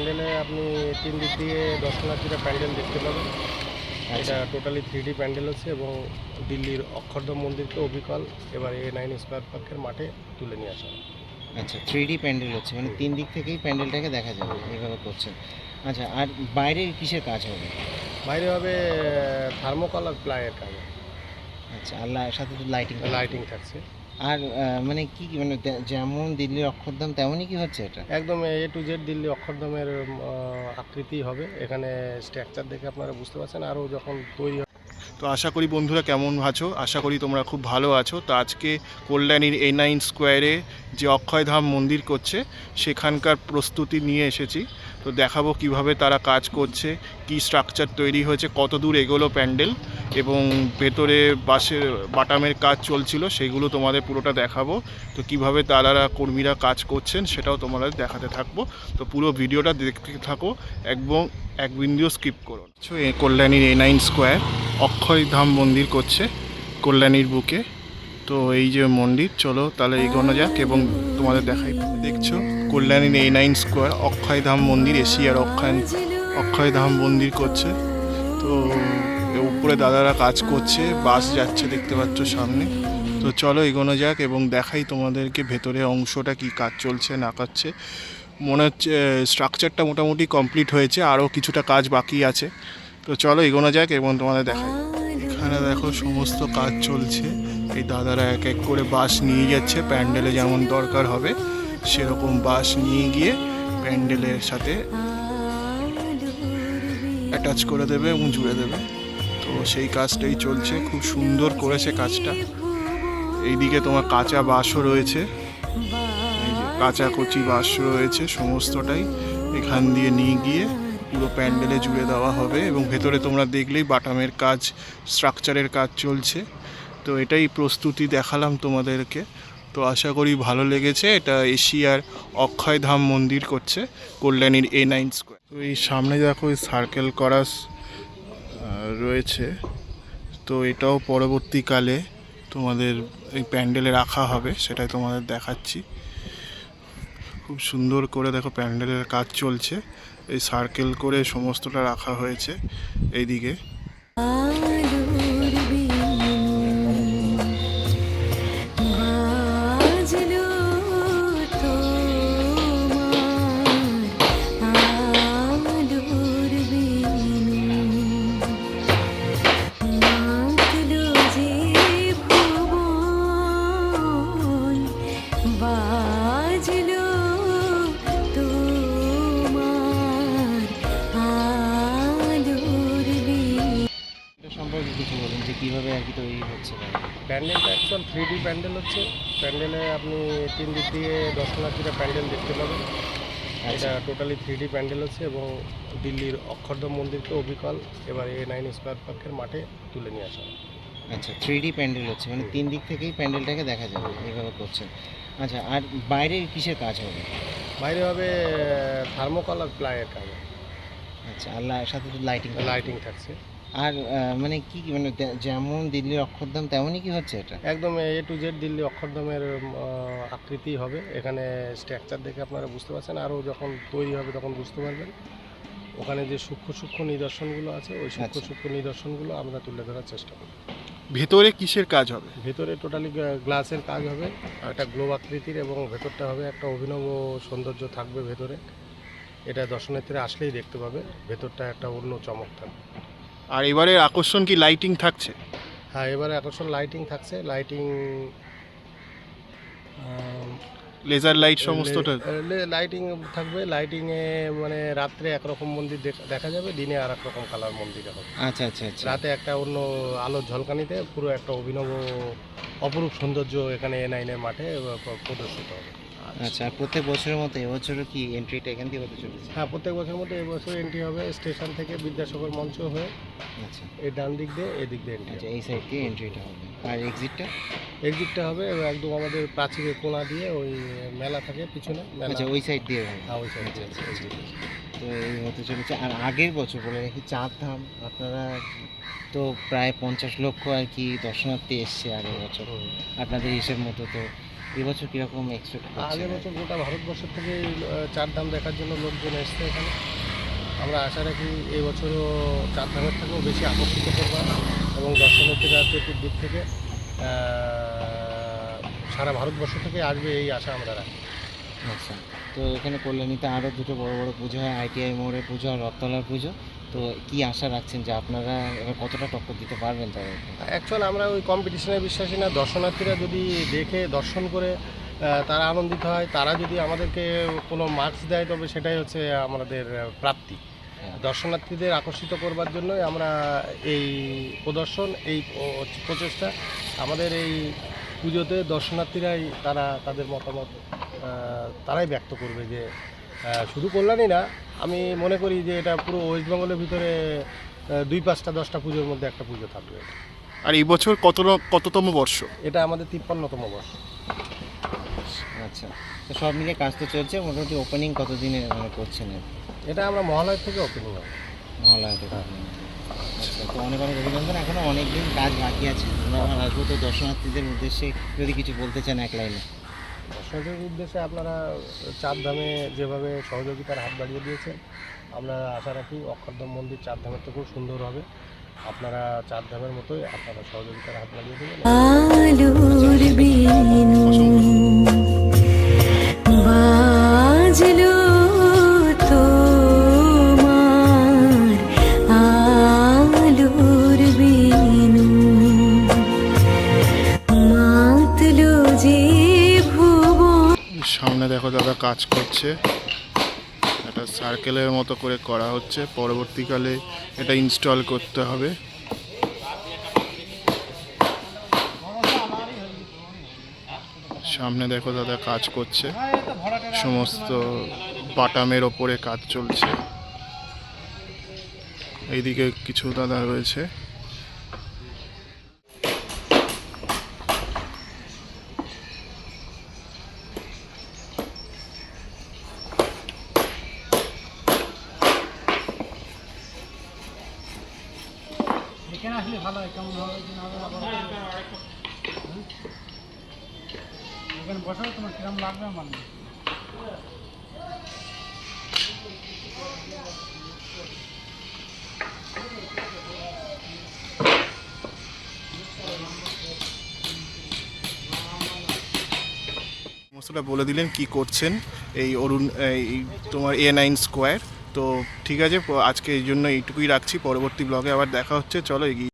প্যান্ডেলে আপনি 3 দিক দিয়ে দর্শনার্থীরা প্যান্ডেল দেখতে পাবেন। এটা টোটালি 3D প্যান্ডেল হচ্ছে এবং দিল্লির অক্ষরধাম মন্দিরকে অবিকল এবার A9 স্কয়ার পার্কের মাঠে তুলে নিয়ে আসা হয়। আচ্ছা, 3D প্যান্ডেল হচ্ছে, মানে 3 দিক থেকেই প্যান্ডেলটাকে দেখা যাবে, এইভাবে করছেন। আচ্ছা, আর বাইরে কিসের কাজ হবে? বাইরে হবে থার্মোকল আর প্লাইয়ের কাজ হবে। আচ্ছা, আর সাথে তো লাইটিং লাইটিং থাকছে। আর মানে কি কি মানে যেমন দিল্লির অক্ষরধাম তেমনই কি হচ্ছে এটা? একদম A to Z দিল্লি অক্ষরধামের আকৃতি হবে। এখানে স্ট্রাকচার দেখে আপনারা বুঝতে পারছেন। আরও যখন তৈরি তো আশা করি বন্ধুরা কেমন আছো, আশা করি তোমরা খুব ভালো আছো। তো আজকে কল্যাণীর A9 স্কোয়ারে যে অক্ষয়ধাম মন্দির করছে সেখানকার প্রস্তুতি নিয়ে এসেছি। তো দেখাবো কিভাবে তারা কাজ করছে, কি স্ট্রাকচার তৈরি হয়েছে, কত দূর এগোলো প্যান্ডেল, এবং ভেতরে বাসের বাটামের কাজ চলছিল সেগুলো তোমাদের পুরোটা দেখাবো। তো কিভাবে তারা কর্মীরা কাজ করছেন সেটাও তোমাদের দেখাতে থাকবো। তো পুরো ভিডিওটা দেখতে থাকো, একদম এক বিন্দুও স্কিপ করো। কল্যাণীর A9 স্কোয়ার অক্ষয়ধাম মন্দির করছে কল্যাণীর বুকে। তো এই যে মন্দির, চলো তাহলে এগোনো যাক এবং তোমাদের দেখাই। দেখছো কল্যাণীর A9 স্কোয়ার অক্ষয়ধাম মন্দির, এশিয়ার অক্ষয়ধাম মন্দির করছে। তো উপরে দাদারা কাজ করছে, বাস যাচ্ছে দেখতে পাচ্ছ সামনে। তো চলো এগোনো যাক এবং দেখাই তোমাদেরকে ভেতরে অংশটা কি কাজ চলছে না করছে। মনে হচ্ছে স্ট্রাকচারটা মোটামুটি কমপ্লিট হয়েছে, আরও কিছুটা কাজ বাকি আছে। তো চলো এগোনো যাক এবং তোমাদের দেখাই। এখানে দেখো সমস্ত কাজ চলছে, এই দাদারা এক এক করে বাস নিয়ে যাচ্ছে, প্যান্ডেলে যেমন দরকার হবে সেরকম বাস নিয়ে গিয়ে প্যান্ডেলের সাথে অ্যাটাচ করে দেবে এবং জুড়ে দেবে। তো সেই কাজটাই চলছে, খুব সুন্দর করেছে কাজটা। এইদিকে তোমার কাঁচা বাঁশও রয়েছে, এই যে কাঁচা কচি বাঁশ রয়েছে, সমস্তটাই এখান দিয়ে নিয়ে গিয়ে পুরো প্যান্ডেলে জুড়ে দেওয়া হবে। এবং ভেতরে তোমরা দেখলেই বাটামের কাজ, স্ট্রাকচারের কাজ চলছে। তো এটাই প্রস্তুতি দেখালাম তোমাদেরকে। তো আশা করি ভালো লেগেছে। এটা এশিয়ার অক্ষয়ধাম মন্দির করছে কল্যাণীর A9 স্কোয়ার। তো এই সামনে দেখো সার্কেল করা রয়েছে, তো এটাও পরবর্তীকালে তোমাদের এই প্যান্ডেলে রাখা হবে, সেটাই তোমাদের দেখাচ্ছি। খুব সুন্দর করে দেখো প্যান্ডেলের কাজ চলছে, এই সার্কেল করে সমস্তটা রাখা হয়েছে এইদিকে। সম্পর্কে কিছু বলুন যে কীভাবে আর কি তৈরি হচ্ছে। প্যান্ডেলটা অ্যাকচুয়াল 3D প্যান্ডেল হচ্ছে। প্যান্ডেলে আপনি 3 দিক দিয়ে দর্শনার্থীরা প্যান্ডেল দেখতে পাবেন। এটা টোটালি 3D প্যান্ডেল হচ্ছে এবং দিল্লির অক্ষরধাম মন্দিরকে অবিকল এবার A9 স্কয়ার পার্কের মাঠে তুলে নিয়ে আসা হয়। আচ্ছা, 3D প্যান্ডেল হচ্ছে, মানে 3 দিক থেকেই প্যান্ডেলটাকে দেখা যাবে, এইভাবে করছেন। আচ্ছা, আর বাইরে কিসের কাজ হবে? বাইরে হবে থার্মোকল আর প্লাইয়ের কাজ হবে। আচ্ছা, আর সাথে তো লাইটিং থাকছে। আর মানে কি কি মানে যেমন দিল্লির অক্ষরধাম তেমনই কি হচ্ছে এটা? একদম A to Z দিল্লি অক্ষরধামের আকৃতি হবে। এখানে স্ট্রাকচার দেখে আপনারা বুঝতে পারছেন। আরও যখন তৈরি হবে তখন বুঝতে পারবেন। ওখানে যে সূক্ষ্ম সূক্ষ্ম নিদর্শনগুলো আছে ওই সূক্ষ্ম সূক্ষ্ম নিদর্শনগুলো আমরা তুলে ধরার চেষ্টা করি। ভেতরে কিসের কাজ হবে? ভেতরে টোটালি গ্লাসের কাজ হবে, একটা গ্লোব আকৃতির, এবং ভেতরটা হবে একটা অভিনব সৌন্দর্য থাকবে ভেতরে। এটা দর্শনার্থীরা আসলেই দেখতে পাবে, ভেতরটা একটা অন্য চমক থাকবে। আর এবারে আকর্ষণ কি লাইটিং থাকছে? হ্যাঁ, এবারে আকর্ষণ লাইটিং থাকছে। লাইটিং লেজার লাইট সমস্তটা? লাইটিং থাকবে। লাইটিংয়ে মানে রাত্রে একরকম মন্দির দেখা যাবে, দিনে আর এক রকম কালার মন্দির হবে। আচ্ছা আচ্ছা আচ্ছা। রাতে একটা অন্য আলোর ঝলকানিতে পুরো একটা অভিনব অপরূপ সৌন্দর্য এখানে A9 এর মাঠে প্রদর্শিত হবে। আচ্ছা, আর প্রত্যেক বছরের মতো এবছরও কি এন্ট্রিটা এখান থেকে হতে চলেছে? হ্যাঁ, প্রত্যেক বছরের মধ্যে এবছর এন্ট্রি হবে স্টেশন থেকে বিদ্যাসাগর মঞ্চ হয়ে। আচ্ছা এই ডান দিক দিয়ে এদিক দিয়ে এন্ট্রি। আচ্ছা, এই সাইড দিয়ে এন্ট্রিটা হবে। আর এক্সিটটা হবে একদম আমাদের প্রাচীরের কোণা দিয়ে, ওই মেলা থাকে পিছনে মেলা। আচ্ছা, ওই সাইড দিয়ে হবে। হ্যাঁ, ওই সাইড দিয়ে। আচ্ছা আচ্ছা। তো এই হতে চলেছে। আর আগের বছর বলে রাখি, চারধাম আপনারা তো প্রায় 50 লক্ষ আর কি দর্শনার্থী এসছে আগের বছর আপনাদের হিসেব মতো। তো এবছর কীরকম এক্সপেক্ট করছেন? আগের বছর গোটা ভারতবর্ষের থেকে চারধাম দেখার জন্য লোকজন এসছে এখানে। আমরা আশা রাখি এই বছরও চারধামের থেকেও বেশি আকর্ষিত করবা এবং দর্শনার্থীরা চতুর্দিক থেকে সারা ভারতবর্ষ থেকে আসবে এই আশা আমরা রাখি। আচ্ছা, তো এখানে কল্যাণীতে আরও দুটো বড় বড় পুজো হয়, আইটিআই মোড়ের পুজো আর রথতলার পুজো। তো কি আশা রাখছেন যে আপনারা এবার কতটা টক্কর দিতে পারবেন তাদেরকে? অ্যাকচুয়ালি আমরা ওই কম্পিটিশনে বিশ্বাসী না। দর্শনার্থীরা যদি দেখে দর্শন করে তারা আনন্দিত হয়, তারা যদি আমাদেরকে কোনো মার্কস দেয় তবে সেটাই হচ্ছে আমাদের প্রাপ্তি। দর্শনার্থীদের আকর্ষিত করবার জন্যই আমরা এই প্রদর্শন, এই প্রচেষ্টা। আমাদের এই পুজোতে দর্শনার্থীরাই তারা তাদের মতামত তারাই ব্যক্ত করবে যে শুধু কল্যাণী না, আমি মনে করি যে এটা পুরো ওয়েস্ট বেঙ্গলের ভিতরে 2, 5, 10টা পুজোর মধ্যে একটা পুজো থাকবে। আর এই বছর কততম বর্ষ? এটা আমাদের 53তম বর্ষ। আচ্ছা, তো সব মিলে কাজ তো চলছে। মোটামুটি ওপেনিং কতদিনে মানে করছেন? এটা আমরা মহালয় থেকে ওপেনিং হবে। মহালয়া থেকে opening। আচ্ছা, তো অনেক অনেক অভিনন্দন। এখনও অনেক দিন কাজ বাকি আছে। আমরা আবার আসবো। তো দর্শনার্থীদের উদ্দেশ্যে যদি কিছু বলতে চান এক লাইনে। দর্শকদের উদ্দেশ্যে আপনারা চারধামে যেভাবে সহযোগিতার হাত বাড়িয়ে দিয়েছেন, আমরা আশা রাখি অক্ষরধাম মন্দির চারধামের থেকেও সুন্দর হবে। আপনারা চারধামের মতোই আপনারা সহযোগিতার হাত বাড়িয়ে দেবেন। আলোর বিনু বাজলো তোমার, আলোর বিনু মাতলো যে ভুবন। সামনে দেখো দাদা কাজ করছে, একটা সার্কেলের মতো করে করা হচ্ছে, পরবর্তীকালে এটা ইনস্টল করতে হবে। সামনে দেখো দাদা কাজ করছে, সমস্ত বাটামের ওপরে কাজ চলছে। এইদিকে কিছু দাদা রয়েছে। এখানে আসলে ভালো হয়, কেমন হবে এখানে বসাও, তোমার কিরম লাগবে আমার? সমস্তটা বলে দিলেন কি করছেন এই অরুণ, এই তোমার A9 স্কোয়ার। তো ঠিক আছে, আজকে এই জন্য এইটুকুই রাখছি। পরবর্তী ব্লগে আবার দেখা হচ্ছে। চলো এগিয়ে।